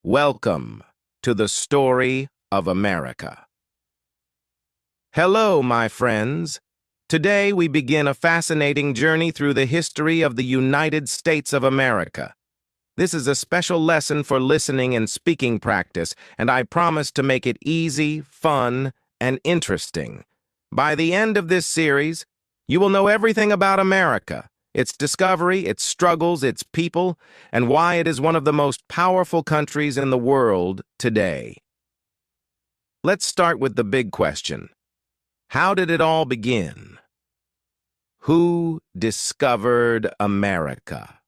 Welcome to the story of America. Hello, my friends. Today we begin a fascinating journey through the history of the United States of America. This is a special lesson for listening and speaking practice, and I promise to make it easy, fun, and interesting. By the end of this series, you will know everything about America, its discovery, its struggles, its people, and why it is one of the most powerful countries in the world today. Let's start with the big question. How did it all begin? Who discovered America?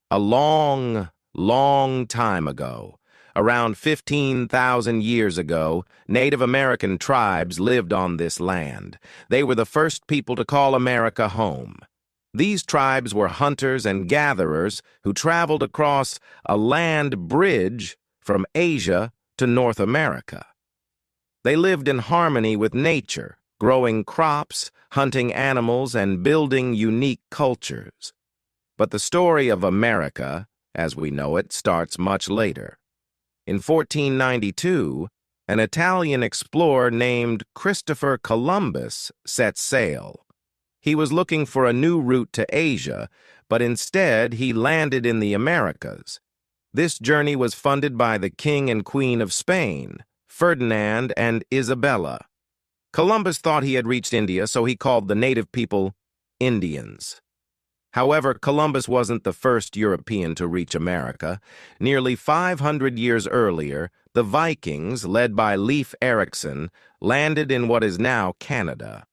A long, long time ago, around 15,000 years ago, Native American tribes lived on this land. They were the first people to call America home. These tribes were hunters and gatherers who traveled across a land bridge from Asia to North America. They lived in harmony with nature, growing crops, hunting animals, and building unique cultures. But the story of America, as we know it, starts much later. In 1492, an Italian explorer named Christopher Columbus set sail. He was looking for a new route to Asia, but instead he landed in the Americas. This journey was funded by the King and Queen of Spain, Ferdinand and Isabella. Columbus thought he had reached India, so he called the native people Indians. However, Columbus wasn't the first European to reach America. Nearly 500 years earlier, the Vikings, led by Leif Erikson, landed in what is now Canada.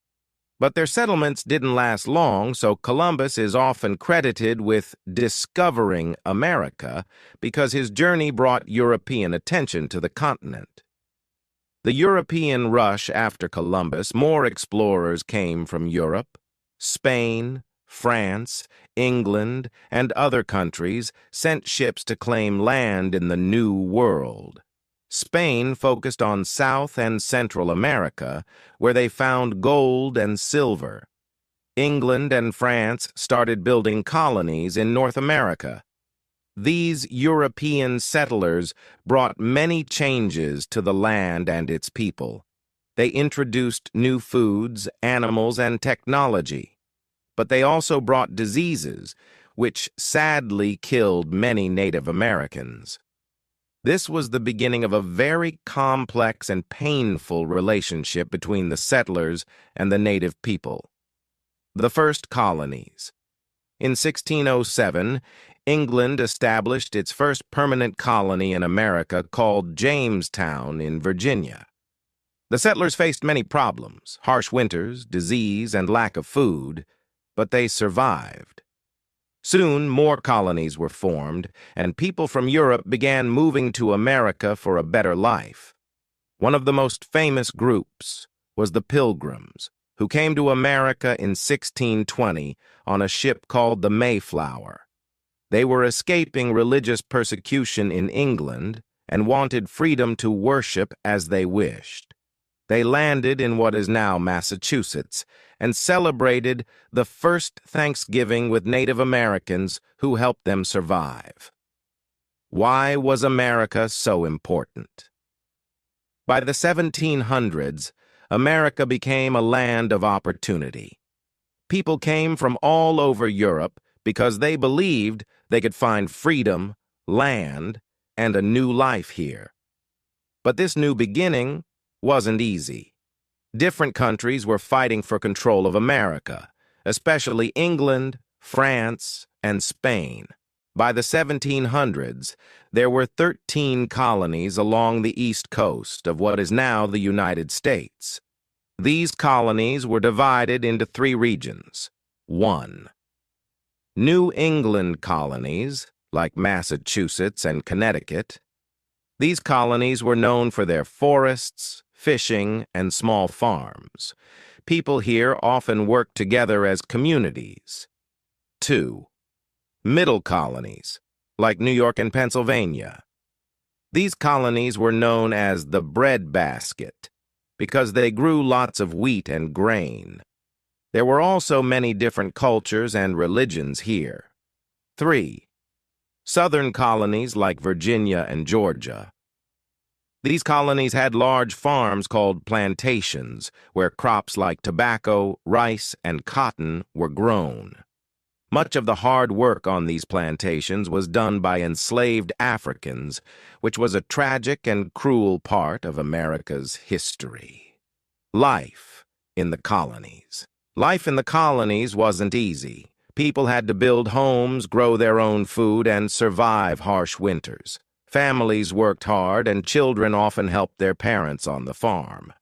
But their settlements didn't last long, so Columbus is often credited with discovering America because his journey brought European attention to the continent. The European rush after Columbus, more explorers came from Europe. Spain, France, England, and other countries sent ships to claim land in the New World. Spain focused on South and Central America, where they found gold and silver. England and France started building colonies in North America. These European settlers brought many changes to the land and its people. They introduced new foods, animals, and technology. But they also brought diseases, which sadly killed many Native Americans. This was the beginning of a very complex and painful relationship between the settlers and the native people. The first colonies. In 1607, England established its first permanent colony in America called Jamestown in Virginia. The settlers faced many problems, harsh winters, disease, and lack of food, but they survived. Soon, more colonies were formed, and people from Europe began moving to America for a better life. One of the most famous groups was the Pilgrims, who came to America in 1620 on a ship called the Mayflower. They were escaping religious persecution in England and wanted freedom to worship as they wished. They landed in what is now Massachusetts and celebrated the first Thanksgiving with Native Americans who helped them survive. Why was America so important? By the 1700s, America became a land of opportunity. People came from all over Europe because they believed they could find freedom, land, and a new life here. But this new beginning wasn't easy. Different countries were fighting for control of America, especially England, France, and Spain. By the 1700s, there were 13 colonies along the east coast of what is now the United States. These colonies were divided into 3 regions. 1. New England colonies, like Massachusetts and Connecticut. These colonies were known for their forests, fishing, and small farms. People here often worked together as communities. 2. Middle colonies, like New York and Pennsylvania. These colonies were known as the breadbasket because they grew lots of wheat and grain. There were also many different cultures and religions here. 3. southern colonies like Virginia and Georgia. These colonies had large farms called plantations, where crops like tobacco, rice, and cotton were grown. Much of the hard work on these plantations was done by enslaved Africans, which was a tragic and cruel part of America's history. Life in the colonies. Life in the colonies wasn't easy. People had to build homes, grow their own food, and survive harsh winters. Families worked hard, and children often helped their parents on the farm.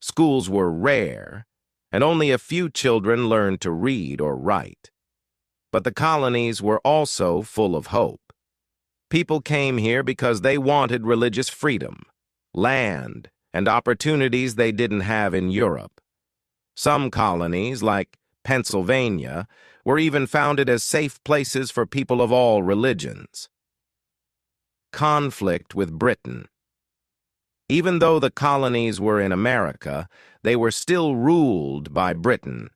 Schools were rare, and only a few children learned to read or write. But the colonies were also full of hope. People came here because they wanted religious freedom, land, and opportunities they didn't have in Europe. Some colonies, like Pennsylvania, were even founded as safe places for people of all religions. Conflict with Britain. Even though the colonies were in America, they were still ruled by Britain.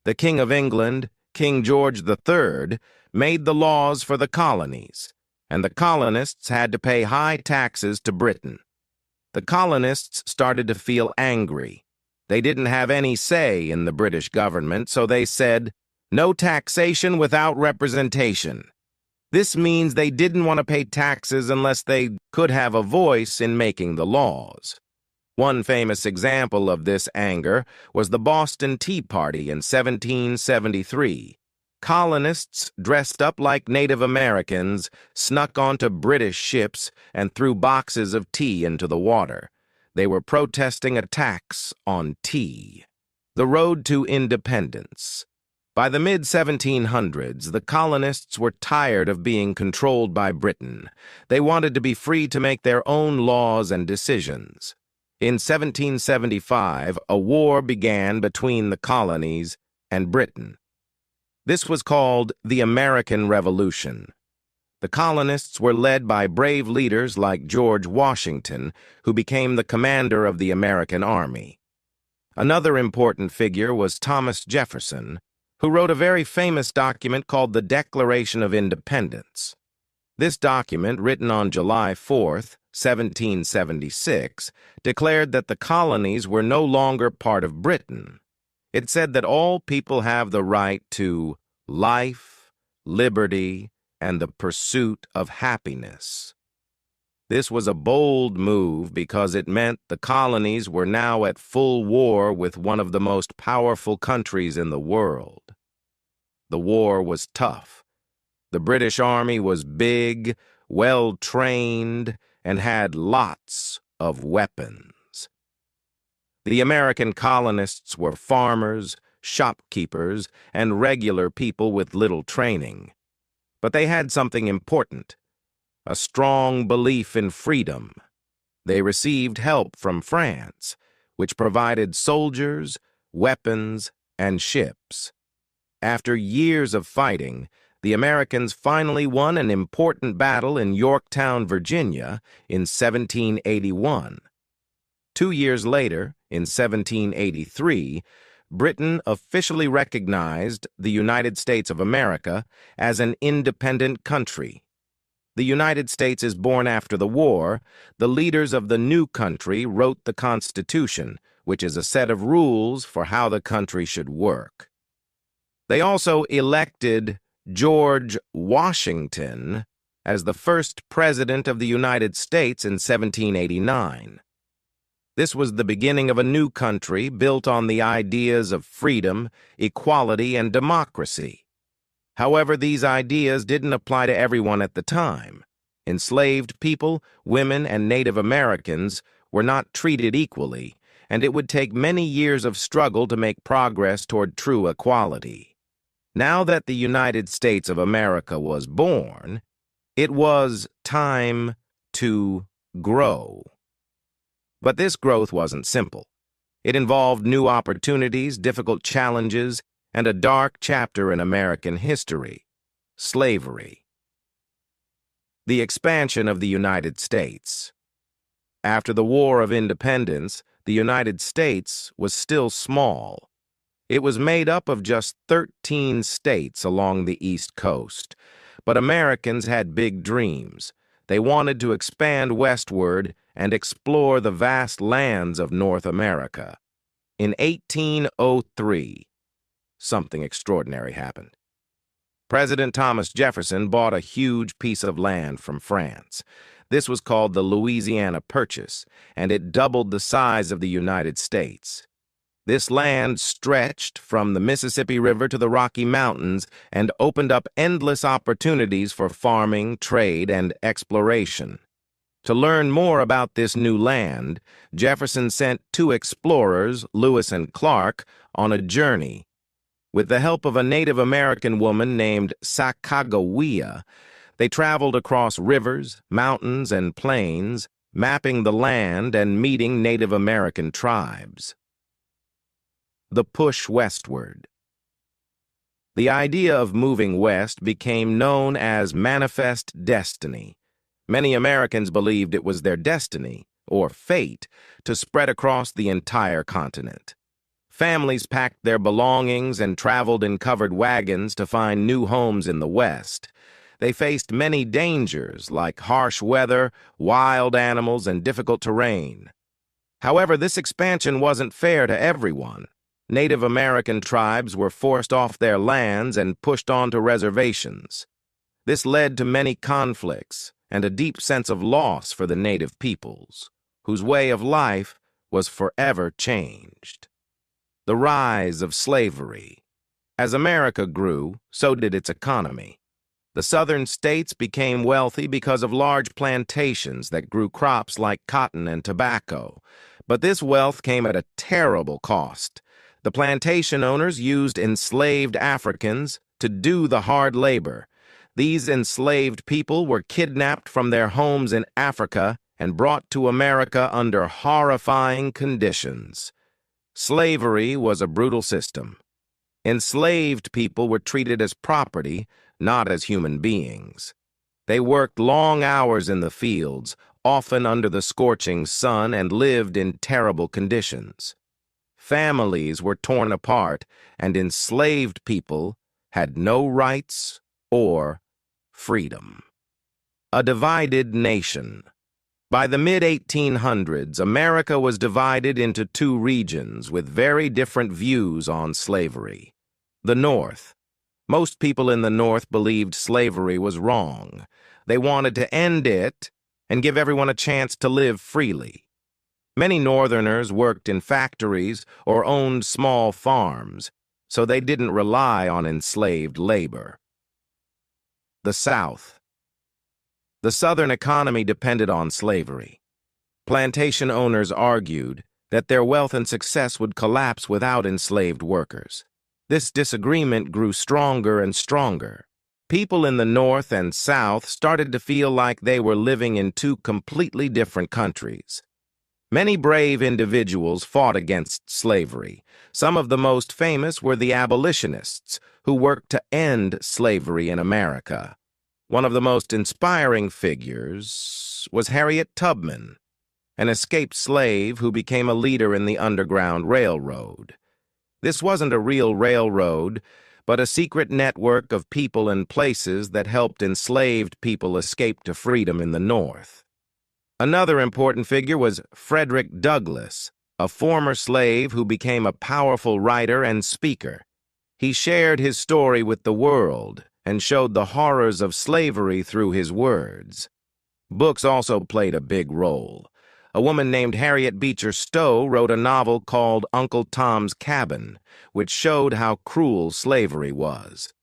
The King of England, King George III, made the laws for the colonies, and the colonists had to pay high taxes to Britain. The colonists started to feel angry. They didn't have any say in the British government, so they said, "No taxation without representation." This means they didn't want to pay taxes unless they could have a voice in making the laws. One famous example of this anger was the Boston Tea Party in 1773. Colonists dressed up like Native Americans snuck onto British ships and threw boxes of tea into the water. They were protesting a tax on tea. The road to independence. By the mid-1700s, the colonists were tired of being controlled by Britain. They wanted to be free to make their own laws and decisions. In 1775, a war began between the colonies and Britain. This was called the American Revolution. The colonists were led by brave leaders like George Washington, who became the commander of the American Army. Another important figure was Thomas Jefferson, who wrote a very famous document called the Declaration of Independence. This document, written on July 4th, 1776, declared that the colonies were no longer part of Britain. It said that all people have the right to life, liberty, and the pursuit of happiness. This was a bold move because it meant the colonies were now at full war with one of the most powerful countries in the world. The war was tough. The British Army was big, well-trained, and had lots of weapons. The American colonists were farmers, shopkeepers, and regular people with little training. But they had something important: a strong belief in freedom. They received help from France, which provided soldiers, weapons, and ships. After years of fighting, the Americans finally won an important battle in Yorktown, Virginia, in 1781. 2 years later, in 1783, Britain officially recognized the United States of America as an independent country. The United States is born after the war. The leaders of the new country wrote the Constitution, which is a set of rules for how the country should work. They also elected George Washington as the first president of the United States in 1789. This was the beginning of a new country built on the ideas of freedom, equality, and democracy. However, these ideas didn't apply to everyone at the time. Enslaved people, women, and Native Americans were not treated equally, and it would take many years of struggle to make progress toward true equality. Now that the United States of America was born, it was time to grow. But this growth wasn't simple. It involved new opportunities, difficult challenges, and a dark chapter in American history: slavery. The expansion of the United States. After the War of Independence, the United States was still small. It was made up of just 13 states along the East Coast, But Americans had big dreams. They wanted to expand westward and explore the vast lands of North America. In 1803, something extraordinary happened. President Thomas Jefferson bought a huge piece of land from France. This was called the Louisiana Purchase, and it doubled the size of the United States. This land stretched from the Mississippi River to the Rocky Mountains and opened up endless opportunities for farming, trade, and exploration. To learn more about this new land, Jefferson sent two explorers, Lewis and Clark, on a journey. With the help of a Native American woman named Sacagawea, they traveled across rivers, mountains, and plains, mapping the land and meeting Native American tribes. The push westward. The idea of moving west became known as manifest destiny. Many Americans believed it was their destiny, or fate, to spread across the entire continent. Families packed their belongings and traveled in covered wagons to find new homes in the West. They faced many dangers, like harsh weather, wild animals, and difficult terrain. However, this expansion wasn't fair to everyone. Native American tribes were forced off their lands and pushed onto reservations. This led to many conflicts and a deep sense of loss for the native peoples, whose way of life was forever changed. The rise of slavery. As America grew, so did its economy. The southern states became wealthy because of large plantations that grew crops like cotton and tobacco. But this wealth came at a terrible cost. The plantation owners used enslaved Africans to do the hard labor. These enslaved people were kidnapped from their homes in Africa and brought to America under horrifying conditions. Slavery was a brutal system. Enslaved people were treated as property, not as human beings. They worked long hours in the fields, often under the scorching sun, and lived in terrible conditions. Families were torn apart, and enslaved people had no rights or freedom. A divided nation. By the mid-1800s, America was divided into two regions with very different views on slavery. The North. Most people in the North believed slavery was wrong. They wanted to end it and give everyone a chance to live freely. Many Northerners worked in factories or owned small farms, so they didn't rely on enslaved labor. The South. The Southern economy depended on slavery. Plantation owners argued that their wealth and success would collapse without enslaved workers. This disagreement grew stronger and stronger. People in the North and South started to feel like they were living in two completely different countries. Many brave individuals fought against slavery. Some of the most famous were the abolitionists, who worked to end slavery in America. One of the most inspiring figures was Harriet Tubman, an escaped slave who became a leader in the Underground Railroad. This wasn't a real railroad, but a secret network of people and places that helped enslaved people escape to freedom in the North. Another important figure was Frederick Douglass, a former slave who became a powerful writer and speaker. He shared his story with the world and showed the horrors of slavery through his words. Books also played a big role. A woman named Harriet Beecher Stowe wrote a novel called Uncle Tom's Cabin, which showed how cruel slavery was.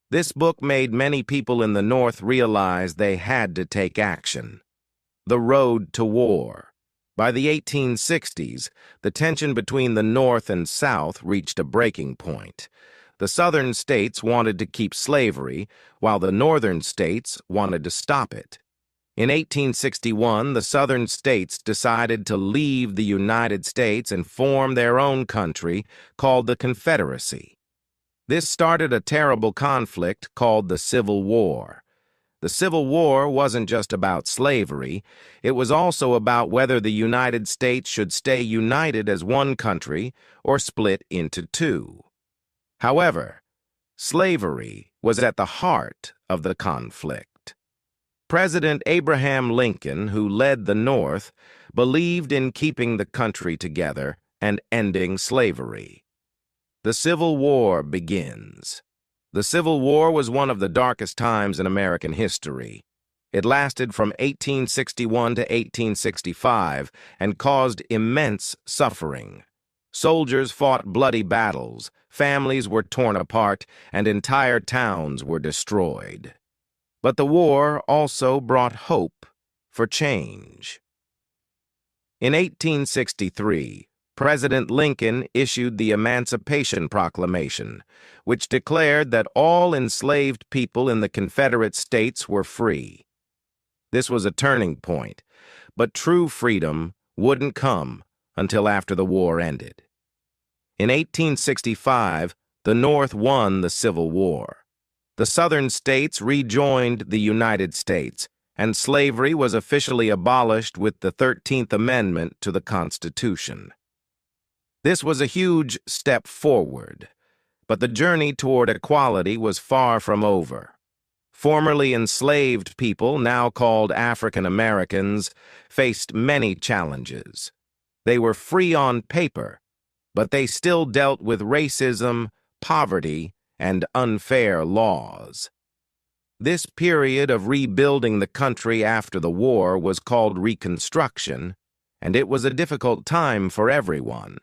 This book made many people in the North realize they had to take action. The road to war. By the 1860s, the tension between the North and South reached a breaking point. The Southern states wanted to keep slavery, while the Northern states wanted to stop it. In 1861, the Southern states decided to leave the United States and form their own country called the Confederacy. This started a terrible conflict called the Civil War. The Civil War wasn't just about slavery, it was also about whether the United States should stay united as one country or split into two. However, slavery was at the heart of the conflict. President Abraham Lincoln, who led the North, believed in keeping the country together and ending slavery. The Civil War begins. The Civil War was one of the darkest times in American history. It lasted from 1861 to 1865 and caused immense suffering. Soldiers fought bloody battles, families were torn apart, and entire towns were destroyed. But the war also brought hope for change. In 1863, President Lincoln issued the Emancipation Proclamation, which declared that all enslaved people in the Confederate States were free. This was a turning point, but true freedom wouldn't come until after the war ended. In 1865, the North won the Civil War. The Southern states rejoined the United States, and slavery was officially abolished with the 13th Amendment to the Constitution. This was a huge step forward, but the journey toward equality was far from over. Formerly enslaved people, now called African Americans, faced many challenges. They were free on paper, but they still dealt with racism, poverty, and unfair laws. This period of rebuilding the country after the war was called Reconstruction, and it was a difficult time for everyone.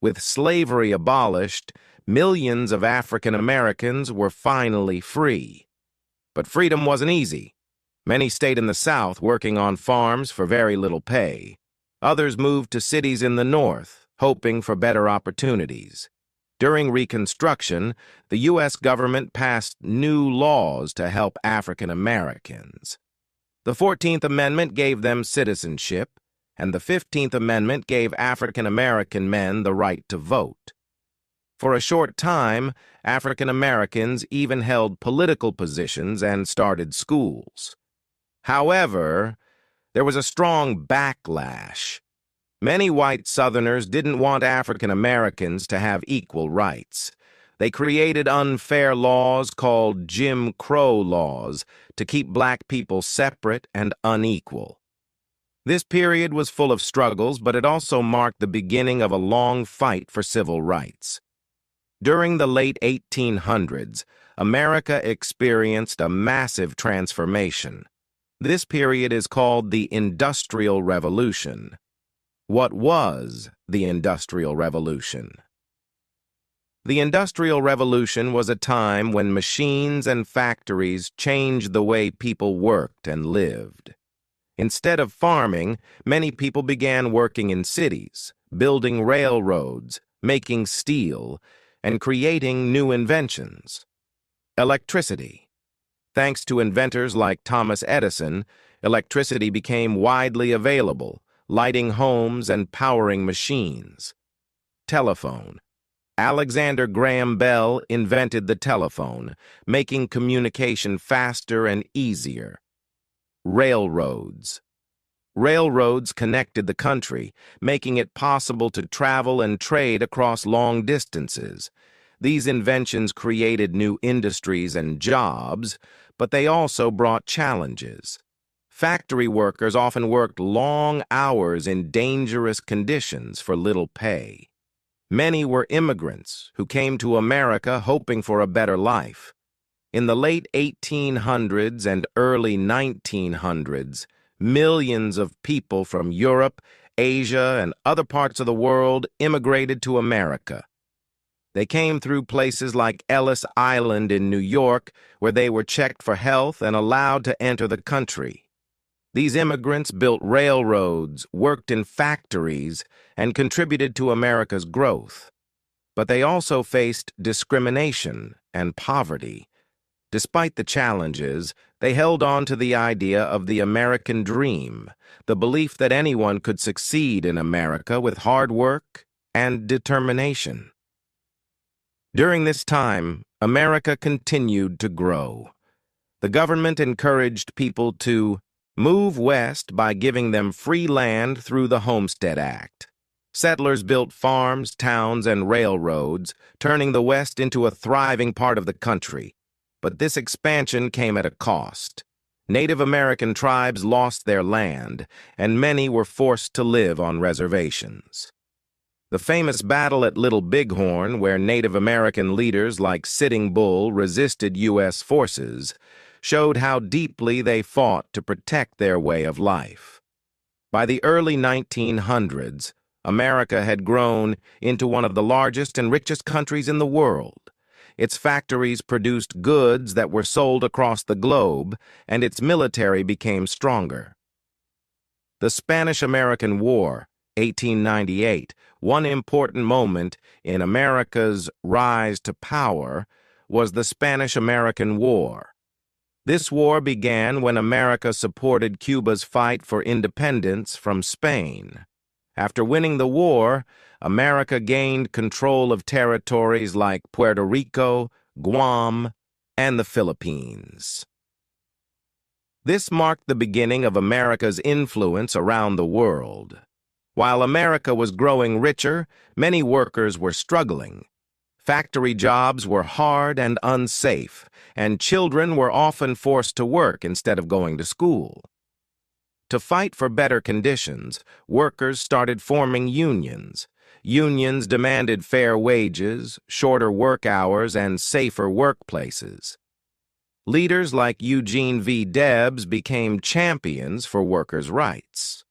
With slavery abolished, millions of African Americans were finally free. But freedom wasn't easy. Many stayed in the South working on farms for very little pay. Others moved to cities in the North, hoping for better opportunities. During Reconstruction, the U.S. government passed new laws to help African Americans. The 14th Amendment gave them citizenship, and the 15th Amendment gave African American men the right to vote. For a short time, African Americans even held political positions and started schools. However, there was a strong backlash. Many white Southerners didn't want African Americans to have equal rights. They created unfair laws called Jim Crow laws to keep black people separate and unequal. This period was full of struggles, but it also marked the beginning of a long fight for civil rights. During the late 1800s, America experienced a massive transformation. This period is called the Industrial Revolution. What was the Industrial Revolution? The Industrial Revolution was a time when machines and factories changed the way people worked and lived. Instead of farming, many people began working in cities, building railroads, making steel, and creating new inventions. Electricity. Thanks to inventors like Thomas Edison, electricity became widely available, lighting homes and powering machines. Telephone. Alexander Graham Bell invented the telephone, making communication faster and easier. Railroads. Railroads connected the country, making it possible to travel and trade across long distances. These inventions created new industries and jobs, but they also brought challenges. Factory workers often worked long hours in dangerous conditions for little pay. Many were immigrants who came to America hoping for a better life. In the late 1800s and early 1900s, millions of people from Europe, Asia, and other parts of the world immigrated to America. They came through places like Ellis Island in New York, where they were checked for health and allowed to enter the country. These immigrants built railroads, worked in factories, and contributed to America's growth. But they also faced discrimination and poverty. Despite the challenges, they held on to the idea of the American dream, the belief that anyone could succeed in America with hard work and determination. During this time, America continued to grow. The government encouraged people to move west by giving them free land through the Homestead Act. Settlers built farms, towns, and railroads, turning the West into a thriving part of the country. But this expansion came at a cost. Native American tribes lost their land, and many were forced to live on reservations. The famous battle at Little Bighorn, where Native American leaders like Sitting Bull resisted U.S. forces, showed how deeply they fought to protect their way of life. By the early 1900s, America had grown into one of the largest and richest countries in the world. Its factories produced goods that were sold across the globe, and its military became stronger. The Spanish-American War, 1898, one important moment in America's rise to power, was the Spanish-American War. This war began when America supported Cuba's fight for independence from Spain. After winning the war, America gained control of territories like Puerto Rico, Guam, and the Philippines. This marked the beginning of America's influence around the world. While America was growing richer, many workers were struggling. Factory jobs were hard and unsafe, and children were often forced to work instead of going to school. To fight for better conditions, workers started forming unions. Unions demanded fair wages, shorter work hours, and safer workplaces. Leaders like Eugene V. Debs became champions for workers' rights.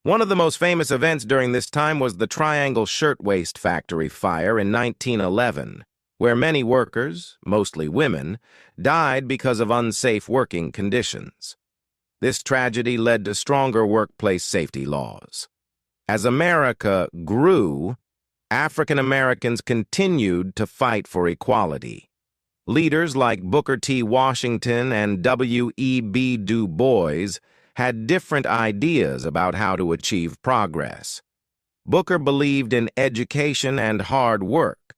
One of the most famous events during this time was the Triangle Shirtwaist Factory fire in 1911, where many workers, mostly women, died because of unsafe working conditions. This tragedy led to stronger workplace safety laws. As America grew, African Americans continued to fight for equality. Leaders like Booker T. Washington and W.E.B. Du Bois had different ideas about how to achieve progress. Booker believed in education and hard work,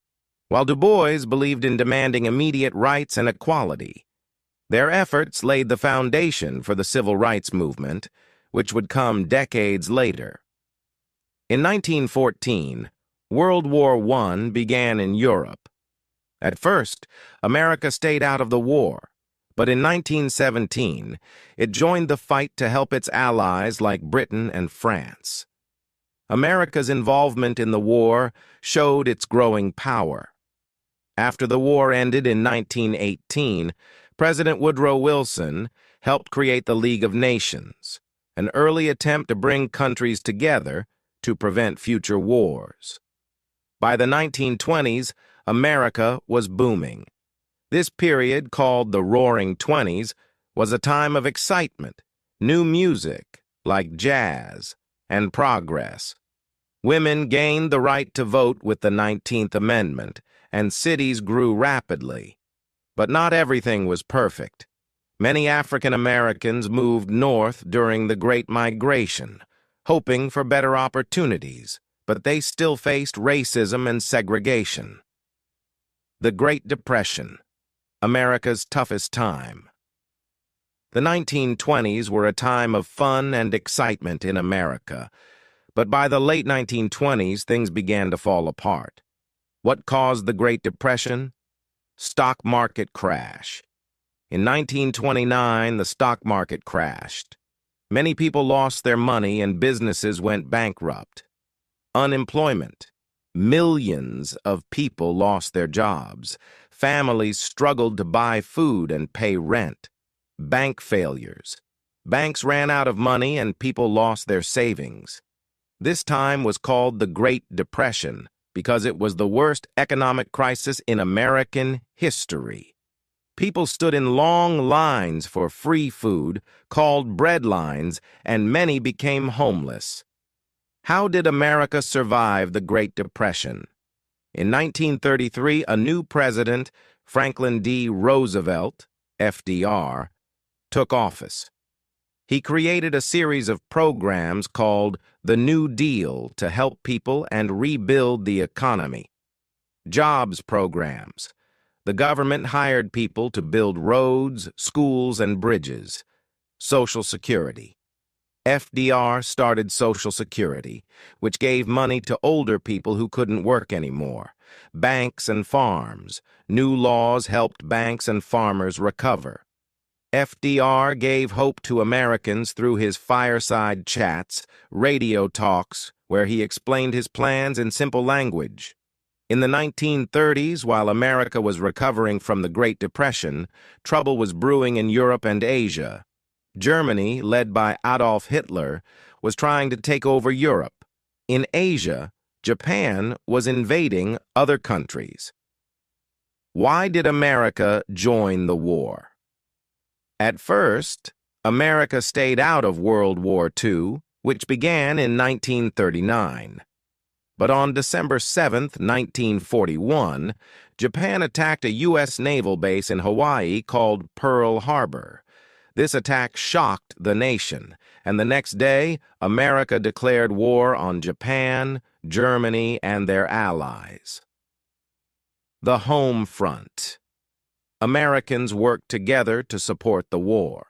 while Du Bois believed in demanding immediate rights and equality. Their efforts laid the foundation for the civil rights movement, which would come decades later. In 1914, World War I began in Europe. At first, America stayed out of the war, but in 1917, it joined the fight to help its allies like Britain and France. America's involvement in the war showed its growing power. After the war ended in 1918, President Woodrow Wilson helped create the League of Nations, an early attempt to bring countries together to prevent future wars. By the 1920s, America was booming. This period, called the Roaring Twenties, was a time of excitement, new music, like jazz, and progress. Women gained the right to vote with the 19th Amendment, and cities grew rapidly. But not everything was perfect. Many African Americans moved north during the Great Migration, hoping for better opportunities, but they still faced racism and segregation. The Great Depression, America's toughest time. The 1920s were a time of fun and excitement in America, but by the late 1920s, things began to fall apart. What caused the Great Depression? Stock market crash. In 1929, the stock market crashed. Many people lost their money and businesses went bankrupt. Unemployment. Millions of people lost their jobs. Families struggled to buy food and pay rent. Bank failures. Banks ran out of money and people lost their savings. This time was called the Great Depression because it was the worst economic crisis in American history. People stood in long lines for free food, called bread lines, and many became homeless. How did America survive the Great Depression? In 1933, a new president, Franklin D. Roosevelt, FDR, took office. He created a series of programs called the New Deal to help people and rebuild the economy. Jobs programs. The government hired people to build roads, schools, and bridges. Social Security. FDR started Social Security, which gave money to older people who couldn't work anymore. Banks and farms. New laws helped banks and farmers recover. FDR gave hope to Americans through his fireside chats, radio talks, where he explained his plans in simple language. In the 1930s, while America was recovering from the Great Depression, trouble was brewing in Europe and Asia. Germany, led by Adolf Hitler, was trying to take over Europe. In Asia, Japan was invading other countries. Why did America join the war? At first, America stayed out of World War II, which began in 1939. But on December 7, 1941, Japan attacked a U.S. naval base in Hawaii called Pearl Harbor. This attack shocked the nation, and the next day, America declared war on Japan, Germany, and their allies. The home front. Americans worked together to support the war.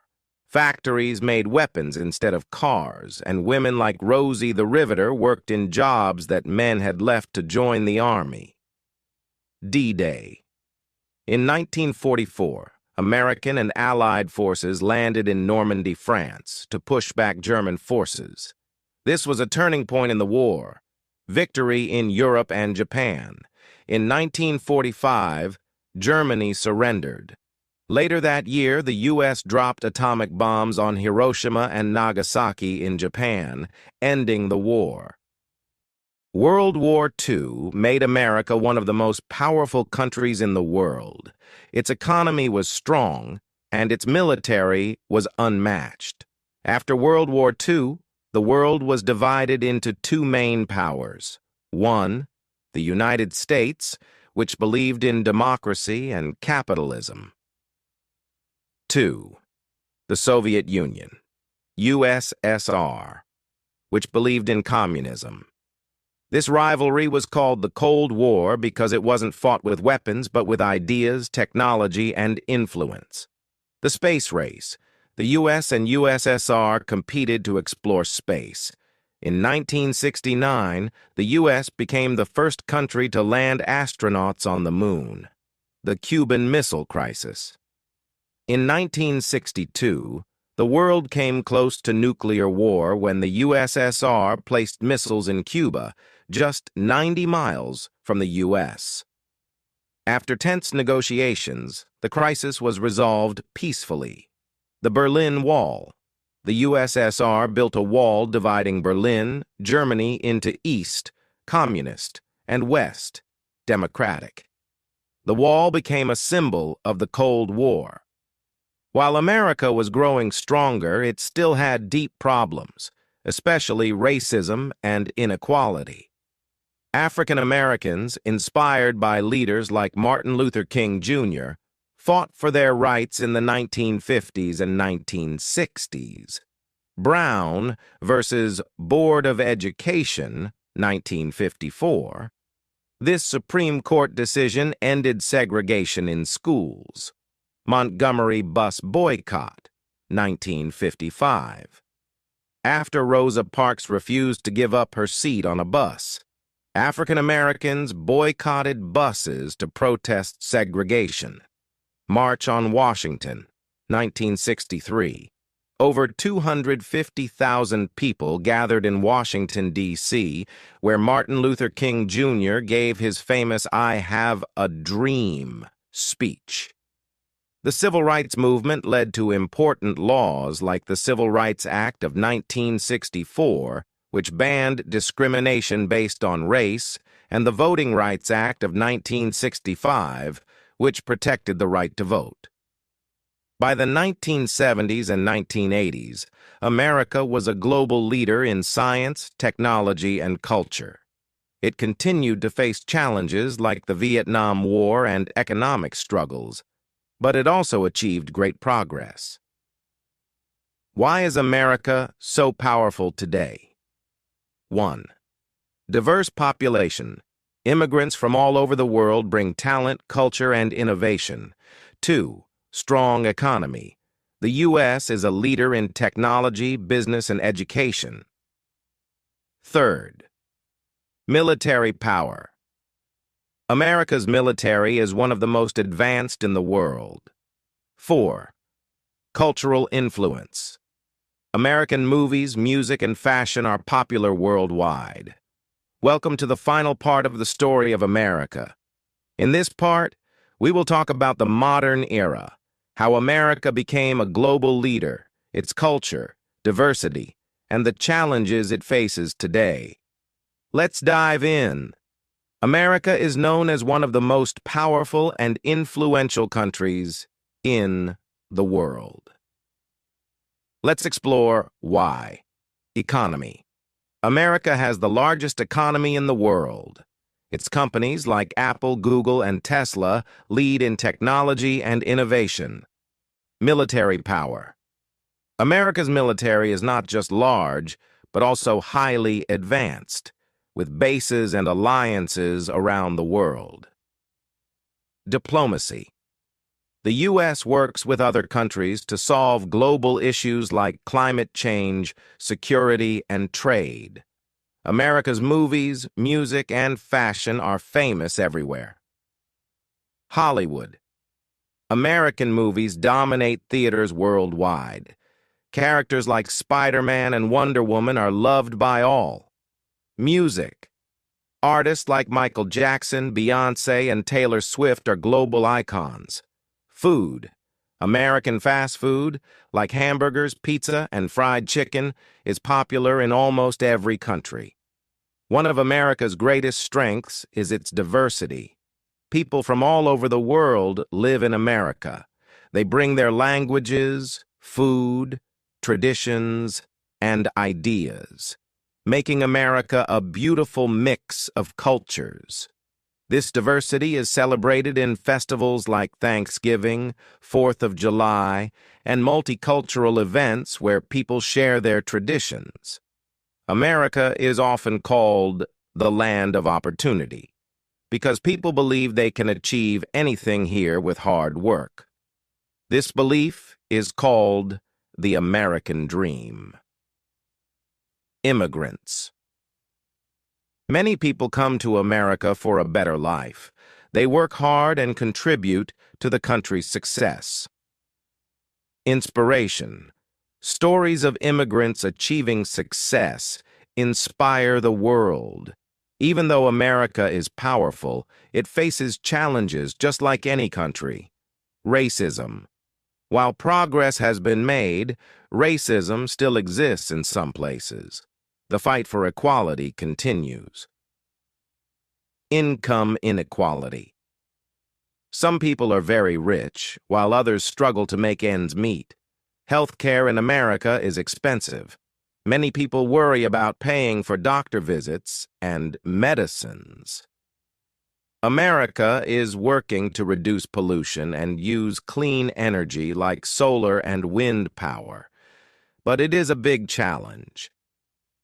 Factories made weapons instead of cars, and women like Rosie the Riveter worked in jobs that men had left to join the army. D-Day. In 1944, American and Allied forces landed in Normandy, France, to push back German forces. This was a turning point in the war. Victory in Europe and Japan. In 1945, Germany surrendered. Later that year, the U.S. dropped atomic bombs on Hiroshima and Nagasaki in Japan, ending the war. World War II made America one of the most powerful countries in the world. Its economy was strong, and its military was unmatched. After World War II, the world was divided into two main powers. One, the United States, which believed in democracy and capitalism. 2. The Soviet Union, USSR, which believed in communism. This rivalry was called the Cold War because it wasn't fought with weapons but with ideas, technology, and influence. The space race. The US and USSR competed to explore space. In 1969, the U.S. became the first country to land astronauts on the moon. The Cuban Missile Crisis. In 1962, the world came close to nuclear war when the USSR placed missiles in Cuba, just 90 miles from the U.S. After tense negotiations, the crisis was resolved peacefully. The Berlin Wall. The USSR built a wall dividing Berlin, Germany into East, communist, and West, democratic. The wall became a symbol of the Cold War. While America was growing stronger, it still had deep problems, especially racism and inequality. African Americans, inspired by leaders like Martin Luther King Jr., fought for their rights in the 1950s and 1960s. Brown versus Board of Education, 1954. This Supreme Court decision ended segregation in schools. Montgomery bus boycott, 1955. After Rosa Parks refused to give up her seat on a bus, African Americans boycotted buses to protest segregation. March on Washington, 1963. Over 250,000 people gathered in Washington, D.C., where Martin Luther King Jr. gave his famous "I Have a Dream" speech. The Civil Rights Movement led to important laws like the Civil Rights Act of 1964, which banned discrimination based on race, and the Voting Rights Act of 1965, which protected the right to vote. By the 1970s and 1980s, America was a global leader in science, technology, and culture. It continued to face challenges like the Vietnam War and economic struggles, but it also achieved great progress. Why is America so powerful today? 1. Diverse population. Immigrants from all over the world bring talent, culture, and innovation. 2. Strong economy. The U.S. is a leader in technology, business, and education. Third, military power. America's military is one of the most advanced in the world. 4. Cultural influence. American movies, music, and fashion are popular worldwide. Welcome to the final part of the story of America. In this part, we will talk about the modern era, how America became a global leader, its culture, diversity, and the challenges it faces today. Let's dive in. America is known as one of the most powerful and influential countries in the world. Let's explore why. Economy. America has the largest economy in the world. Its companies like Apple, Google, and Tesla lead in technology and innovation. Military power. America's military is not just large, but also highly advanced, with bases and alliances around the world. Diplomacy. The U.S. works with other countries to solve global issues like climate change, security, and trade. America's movies, music, and fashion are famous everywhere. Hollywood. American movies dominate theaters worldwide. Characters like Spider-Man and Wonder Woman are loved by all. Music. Artists like Michael Jackson, Beyoncé, and Taylor Swift are global icons. Food. American fast food, like hamburgers, pizza, and fried chicken, is popular in almost every country. One of America's greatest strengths is its diversity. People from all over the world live in America. They bring their languages, food, traditions, and ideas, making America a beautiful mix of cultures. This diversity is celebrated in festivals like Thanksgiving, 4th of July, and multicultural events where people share their traditions. America is often called the land of opportunity because people believe they can achieve anything here with hard work. This belief is called the American dream. Immigrants. Many people come to America for a better life. They work hard and contribute to the country's success. Inspiration. Stories of immigrants achieving success inspire the world. Even though America is powerful, it faces challenges just like any country. Racism. While progress has been made, racism still exists in some places. The fight for equality continues. Income inequality. Some people are very rich, while others struggle to make ends meet. Healthcare in America is expensive. Many people worry about paying for doctor visits and medicines. America is working to reduce pollution and use clean energy like solar and wind power. But it is a big challenge.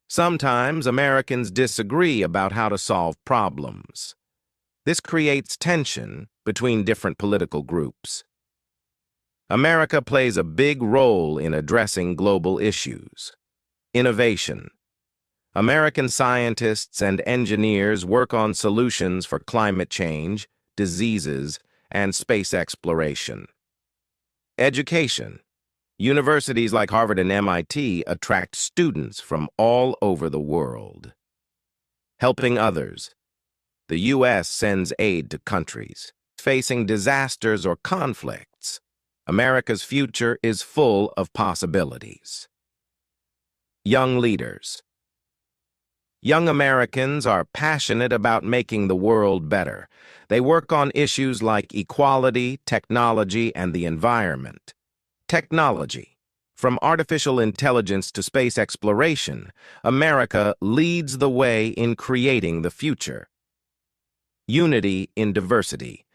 Sometimes Americans disagree about how to solve problems. This creates tension between different political groups. America plays a big role in addressing global issues. Innovation. American scientists and engineers work on solutions for climate change, diseases, and space exploration. Education. Universities like Harvard and MIT attract students from all over the world. Helping others. The U.S. sends aid to countries facing disasters or conflicts. America's future is full of possibilities. Young leaders. Young Americans are passionate about making the world better. They work on issues like equality, technology, and the environment. Technology. From artificial intelligence to space exploration, America leads the way in creating the future. Unity in diversity.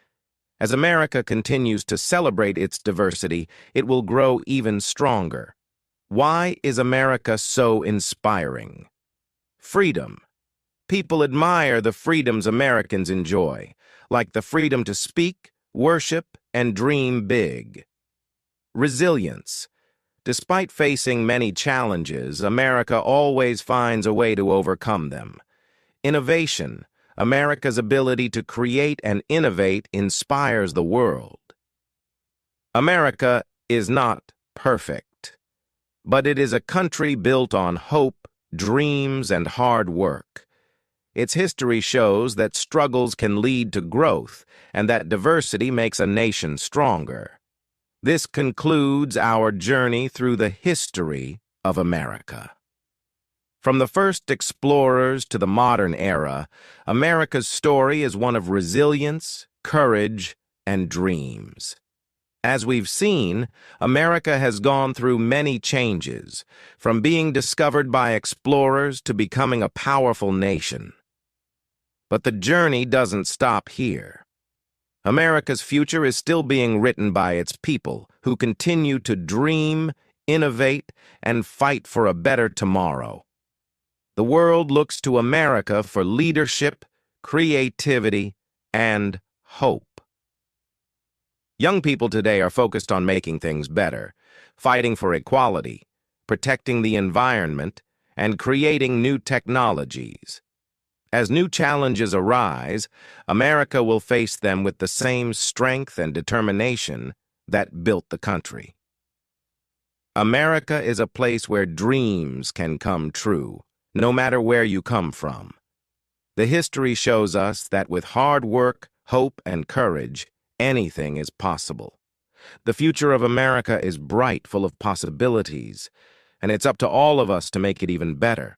As America continues to celebrate its diversity, it will grow even stronger. Why is America so inspiring? Freedom. People admire the freedoms Americans enjoy, like the freedom to speak, worship, and dream big. Resilience. Despite facing many challenges, America always finds a way to overcome them. Innovation, America's ability to create and innovate, inspires the world. America is not perfect, but it is a country built on hope, dreams, and hard work. Its history shows that struggles can lead to growth and that diversity makes a nation stronger. This concludes our journey through the history of America. From the first explorers to the modern era, America's story is one of resilience, courage, and dreams. As we've seen, America has gone through many changes, from being discovered by explorers to becoming a powerful nation. But the journey doesn't stop here. America's future is still being written by its people, who continue to dream, innovate, and fight for a better tomorrow. The world looks to America for leadership, creativity, and hope. Young people today are focused on making things better, fighting for equality, protecting the environment, and creating new technologies. As new challenges arise, America will face them with the same strength and determination that built the country. America is a place where dreams can come true, no matter where you come from. The history shows us that with hard work, hope, and courage, anything is possible. The future of America is bright, full of possibilities, and it's up to all of us to make it even better.